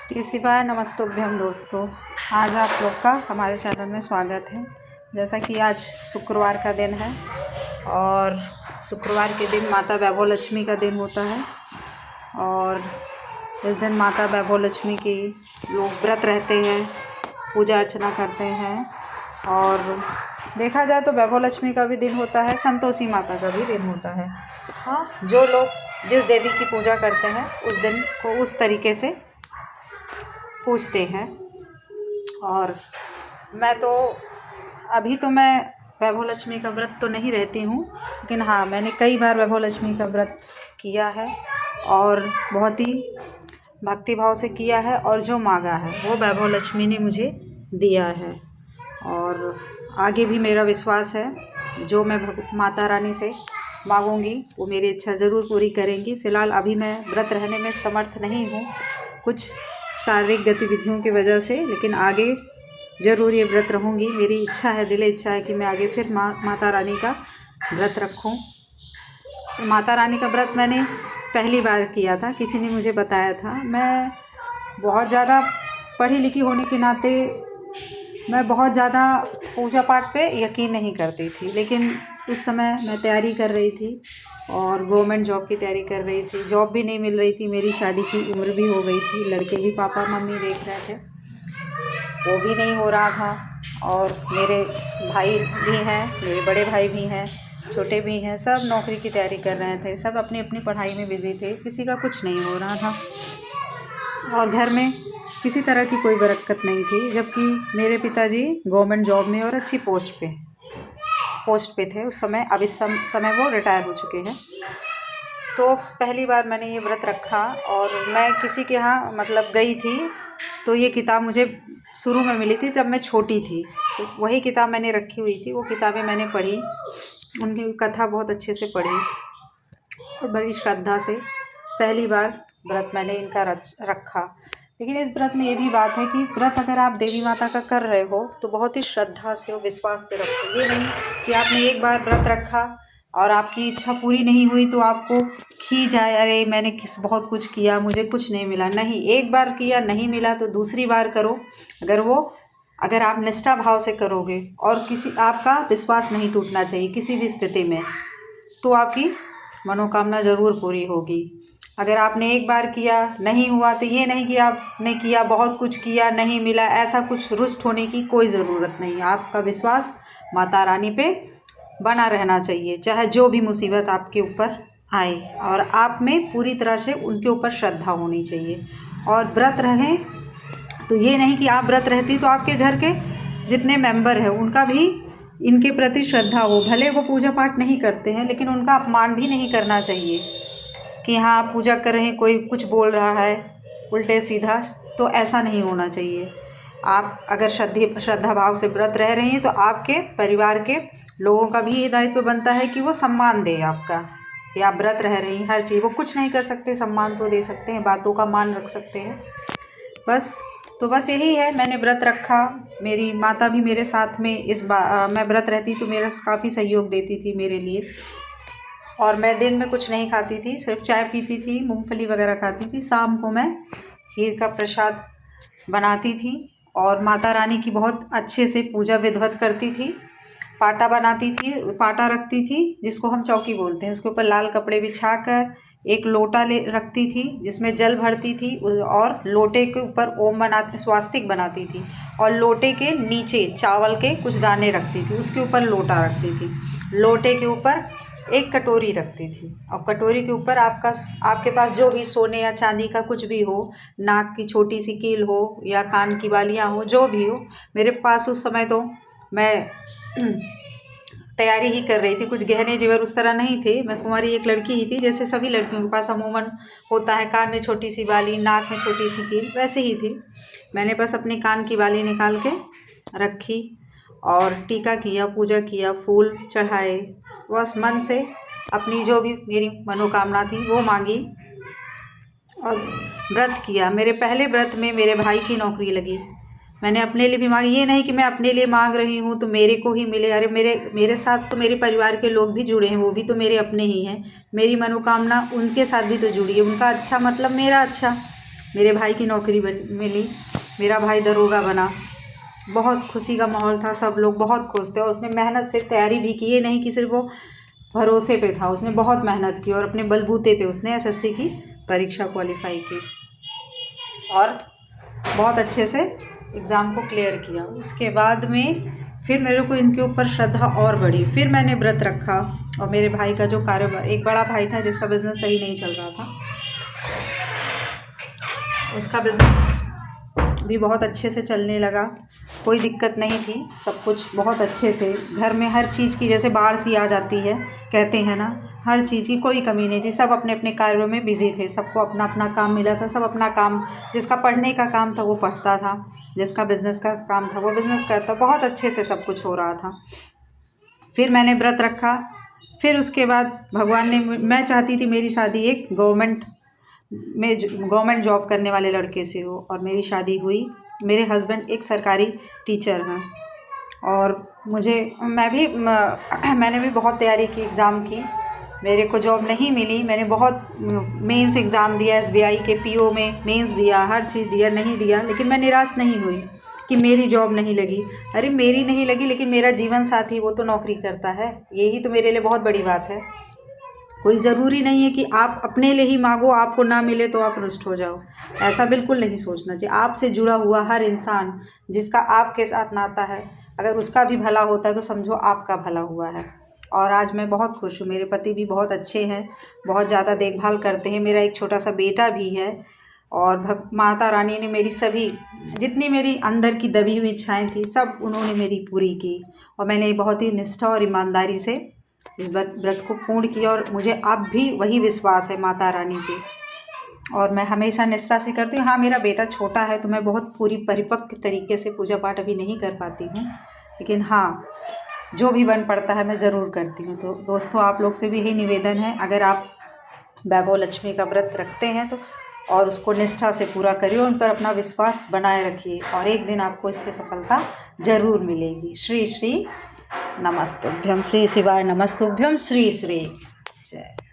श्री शिवाय नमस्तुभ्यम दोस्तों। आज आप लोग का हमारे चैनल में स्वागत है। जैसा कि आज शुक्रवार का दिन है और शुक्रवार के दिन माता वैभव लक्ष्मी का दिन होता है और इस दिन माता वैभव लक्ष्मी की लोग व्रत रहते हैं, पूजा अर्चना करते हैं। और देखा जाए तो वैभव लक्ष्मी का भी दिन होता है, संतोषी माता का भी दिन होता है। हाँ, जो लोग जिस देवी की पूजा करते हैं उस दिन को उस तरीके से पूछते हैं। और मैं तो अभी तो मैं वैभव लक्ष्मी का व्रत तो नहीं रहती हूँ, लेकिन हाँ, मैंने कई बार वैभव लक्ष्मी का व्रत किया है और बहुत ही भक्ति भाव से किया है और जो मांगा है वो वैभव लक्ष्मी ने मुझे दिया है। और आगे भी मेरा विश्वास है, जो मैं माता रानी से मांगूंगी वो मेरी इच्छा ज़रूर पूरी करेंगी। फ़िलहाल अभी मैं व्रत रहने में समर्थ नहीं हूँ कुछ शारीरिक गतिविधियों की वजह से, लेकिन आगे ज़रूर ये व्रत रहूँगी। मेरी इच्छा है, दिल इच्छा है कि मैं आगे फिर माता रानी का व्रत रखूँ। माता रानी का व्रत मैंने पहली बार किया था, किसी ने मुझे बताया था। मैं बहुत ज़्यादा पढ़ी लिखी होने के नाते मैं बहुत ज़्यादा पूजा पाठ पे यकीन नहीं करती थी, लेकिन उस समय मैं तैयारी कर रही थी और गवर्नमेंट जॉब की तैयारी कर रही थी। जॉब भी नहीं मिल रही थी, मेरी शादी की उम्र भी हो गई थी, लड़के भी पापा मम्मी देख रहे थे, वो भी नहीं हो रहा था। और मेरे भाई भी हैं, मेरे बड़े भाई भी हैं, छोटे भी हैं, सब नौकरी की तैयारी कर रहे थे, सब अपनी अपनी पढ़ाई में बिजी थे, किसी का कुछ नहीं हो रहा था और घर में किसी तरह की कोई बरकत नहीं थी। जबकि मेरे पिताजी गवर्नमेंट जॉब में और अच्छी पोस्ट पे थे उस समय। अब इस समय वो रिटायर हो चुके हैं। तो पहली बार मैंने ये व्रत रखा और मैं किसी के यहाँ मतलब गई थी, तो ये किताब मुझे शुरू में मिली थी, तब मैं छोटी थी, तो वही किताब मैंने रखी हुई थी। वो किताबें मैंने पढ़ी, उनकी कथा बहुत अच्छे से पढ़ी और बड़ी श्रद्धा से पहली बार व्रत मैंने इनका रखा। लेकिन इस व्रत में ये भी बात है कि व्रत अगर आप देवी माता का कर रहे हो तो बहुत ही श्रद्धा से और विश्वास से रखो। ये नहीं कि आपने एक बार व्रत रखा और आपकी इच्छा पूरी नहीं हुई तो आपको खींच आए, अरे मैंने बहुत कुछ किया, मुझे कुछ नहीं मिला। नहीं, एक बार किया नहीं मिला तो दूसरी बार करो। अगर आप निष्ठा भाव से करोगे और आपका विश्वास नहीं टूटना चाहिए किसी भी स्थिति में, तो आपकी मनोकामना ज़रूर पूरी होगी। अगर आपने एक बार किया नहीं हुआ तो ये नहीं कि आपने किया, बहुत कुछ किया नहीं मिला, ऐसा कुछ रुष्ट होने की कोई ज़रूरत नहीं। आपका विश्वास माता रानी पे बना रहना चाहिए, चाहे जो भी मुसीबत आपके ऊपर आए, और आप में पूरी तरह से उनके ऊपर श्रद्धा होनी चाहिए। और व्रत रहें तो ये नहीं कि आप व्रत रहती तो आपके घर के जितने मेंबर हैं उनका भी इनके प्रति श्रद्धा हो। भले वो पूजा पाठ नहीं करते हैं, लेकिन उनका अपमान भी नहीं करना चाहिए कि हाँ आप पूजा कर रहे हैं, कोई कुछ बोल रहा है उल्टे सीधा, तो ऐसा नहीं होना चाहिए। आप अगर श्रद्धा भाव से व्रत रह रही हैं तो आपके परिवार के लोगों का भी ये दायित्व बनता है कि वो सम्मान दे आपका, कि आप व्रत रह रही हैं। हर चीज़ वो कुछ नहीं कर सकते, सम्मान तो दे सकते हैं, बातों का मान रख सकते हैं। बस यही है, मैंने व्रत रखा। मेरी माता भी मेरे साथ में मैं व्रत रहती तो मेरा काफ़ी सहयोग देती थी मेरे लिए। और मैं दिन में कुछ नहीं खाती थी, सिर्फ चाय पीती थी, मूंगफली वगैरह खाती थी। शाम को मैं खीर का प्रसाद बनाती थी और माता रानी की बहुत अच्छे से पूजा विधिवत करती थी। पाटा बनाती थी, पाटा रखती थी जिसको हम चौकी बोलते हैं, उसके ऊपर लाल कपड़े बिछाकर एक लोटा रखती थी जिसमें जल भरती थी और लोटे के ऊपर स्वास्तिक बनाती थी और लोटे के नीचे चावल के कुछ दाने रखती थी, उसके ऊपर लोटा रखती थी। लोटे के ऊपर एक कटोरी रखती थी और कटोरी के ऊपर आपके पास जो भी सोने या चांदी का कुछ भी हो, नाक की छोटी सी कील हो या कान की बालियाँ हो, जो भी हो। मेरे पास उस समय तो मैं तैयारी ही कर रही थी, कुछ गहने जेवर उस तरह नहीं थे, मैं कुंवारी एक लड़की ही थी, जैसे सभी लड़कियों के पास अमूमन होता है, कान में छोटी सी बाली, नाक में छोटी सी कील, वैसे ही थी। मैंने बस अपने कान की बाली निकाल के रखी और टीका किया, पूजा किया, फूल चढ़ाए, बस मन से अपनी जो भी मेरी मनोकामना थी वो मांगी और व्रत किया। मेरे पहले व्रत में मेरे भाई की नौकरी लगी, मैंने अपने लिए भी मांगी। ये नहीं कि मैं अपने लिए मांग रही हूँ तो मेरे को ही मिले, अरे मेरे साथ तो मेरे परिवार के लोग भी जुड़े हैं, वो भी तो मेरे अपने ही हैं। मेरी मनोकामना उनके साथ भी तो जुड़ी है, उनका अच्छा मतलब मेरा अच्छा। मेरे भाई की नौकरी मिली, मेरा भाई दरोगा बना। बहुत खुशी का माहौल था, सब लोग बहुत खुश थे और उसने मेहनत से तैयारी भी की, ये नहीं कि सिर्फ वो भरोसे पे था, उसने बहुत मेहनत की और अपने बलबूते पे उसने एसएससी की परीक्षा क्वालिफाई की और बहुत अच्छे से एग्ज़ाम को क्लियर किया। उसके बाद में फिर मेरे को इनके ऊपर श्रद्धा और बढ़ी, फिर मैंने व्रत रखा और मेरे भाई का जो कारोबार, एक बड़ा भाई था जिसका बिज़नेस सही नहीं चल रहा था, उसका बिज़नेस भी बहुत अच्छे से चलने लगा, कोई दिक्कत नहीं थी, सब कुछ बहुत अच्छे से, घर में हर चीज़ की जैसे बाढ़ सी आ जाती है कहते हैं ना, हर चीज़ की कोई कमी नहीं थी। सब अपने अपने कार्यों में बिज़ी थे, सबको अपना अपना काम मिला था, सब अपना काम, जिसका पढ़ने का काम था वो पढ़ता था, जिसका बिज़नेस का काम था वो बिज़नेस करता, बहुत अच्छे से सब कुछ हो रहा था। फिर मैंने व्रत रखा, फिर उसके बाद भगवान ने, मैं चाहती थी मेरी शादी एक गवर्नमेंट जॉब करने वाले लड़के से हो और मेरी शादी हुई। मेरे हस्बैंड एक सरकारी टीचर हैं और मैंने भी बहुत तैयारी की, एग्ज़ाम की, मेरे को जॉब नहीं मिली। मैंने बहुत मेंस एग्ज़ाम दिया, एसबीआई के पीओ में मेंस दिया, हर चीज़ दिया, नहीं दिया, लेकिन मैं निराश नहीं हुई कि मेरी जॉब नहीं लगी। अरे मेरी नहीं लगी लेकिन मेरा जीवन साथी वो तो नौकरी करता है, यही तो मेरे लिए बहुत बड़ी बात है। कोई ज़रूरी नहीं है कि आप अपने लिए ही मांगो, आपको ना मिले तो आप रुष्ट हो जाओ, ऐसा बिल्कुल नहीं सोचना चाहिए। आपसे जुड़ा हुआ हर इंसान जिसका आपके साथ नाता है, अगर उसका भी भला होता है तो समझो आपका भला हुआ है। और आज मैं बहुत खुश हूँ, मेरे पति भी बहुत अच्छे हैं, बहुत ज़्यादा देखभाल करते हैं, मेरा एक छोटा सा बेटा भी है और माता रानी ने मेरी सभी, जितनी मेरी अंदर की दबी हुई इच्छाएँ थी, सब उन्होंने मेरी पूरी की और मैंने बहुत ही निष्ठा और ईमानदारी से इस व्रत को पूर्ण किया और मुझे अब भी वही विश्वास है माता रानी पे और मैं हमेशा निष्ठा से करती हूँ। हाँ, मेरा बेटा छोटा है तो मैं बहुत पूरी परिपक्व तरीके से पूजा पाठ अभी नहीं कर पाती हूँ, लेकिन हाँ, जो भी बन पड़ता है मैं ज़रूर करती हूँ। तो दोस्तों, आप लोग से भी यही निवेदन है, अगर आप वैभव लक्ष्मी का व्रत रखते हैं तो और उसको निष्ठा से पूरा करिए, उन पर अपना विश्वास बनाए रखिए और एक दिन आपको इस पर सफलता ज़रूर मिलेगी। श्री श्री नमस्तुभ्यम, श्री शिवाय नमस्तुभ्यम, श्री श्री जय।